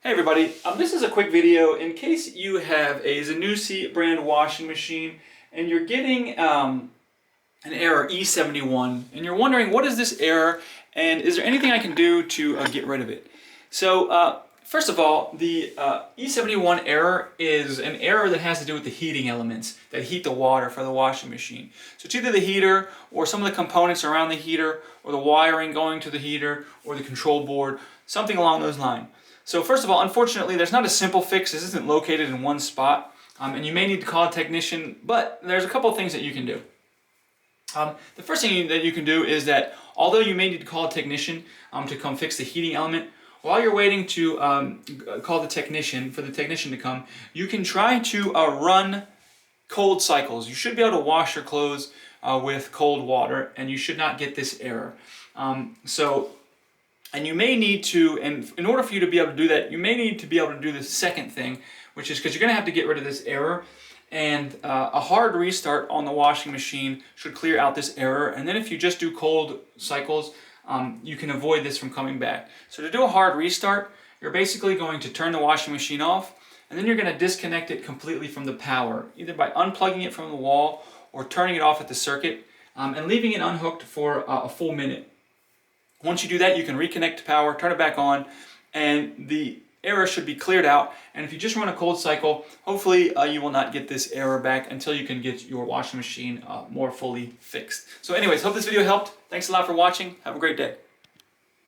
Hey everybody, this is a quick video in case you have a Zanussi brand washing machine and you're getting an error E71 and you're wondering what is this error and is there anything I can do to get rid of it. So first of all, the E71 error is an error that has to do with the heating elements that heat the water for the washing machine. So it's either the heater or some of the components around the heater or the wiring going to the heater or the control board, something along those lines. So first of all, unfortunately, there's not a simple fix. This isn't located in one spot, and you may need to call a technician, but there's a couple of things that you can do. The first thing that you can do is that although you may need to call a technician to come fix the heating element, while you're waiting to call the technician, for the technician to come, you can try to run cold cycles. You should be able to wash your clothes with cold water, and you should not get this error. And you may need to, and in order for you to be able to do that, you may need to be able to do the second thing, which is because you're going to have to get rid of this error, and a hard restart on the washing machine should clear out this error. And then if you just do cold cycles, you can avoid this from coming back. So to do a hard restart, you're basically going to turn the washing machine off, and then you're going to disconnect it completely from the power, either by unplugging it from the wall or turning it off at the circuit, and leaving it unhooked for a full minute. Once you do that, you can reconnect to power, turn it back on, and the error should be cleared out. And if you just run a cold cycle, hopefully you will not get this error back until you can get your washing machine more fully fixed. So anyways, hope this video helped. Thanks a lot for watching. Have a great day.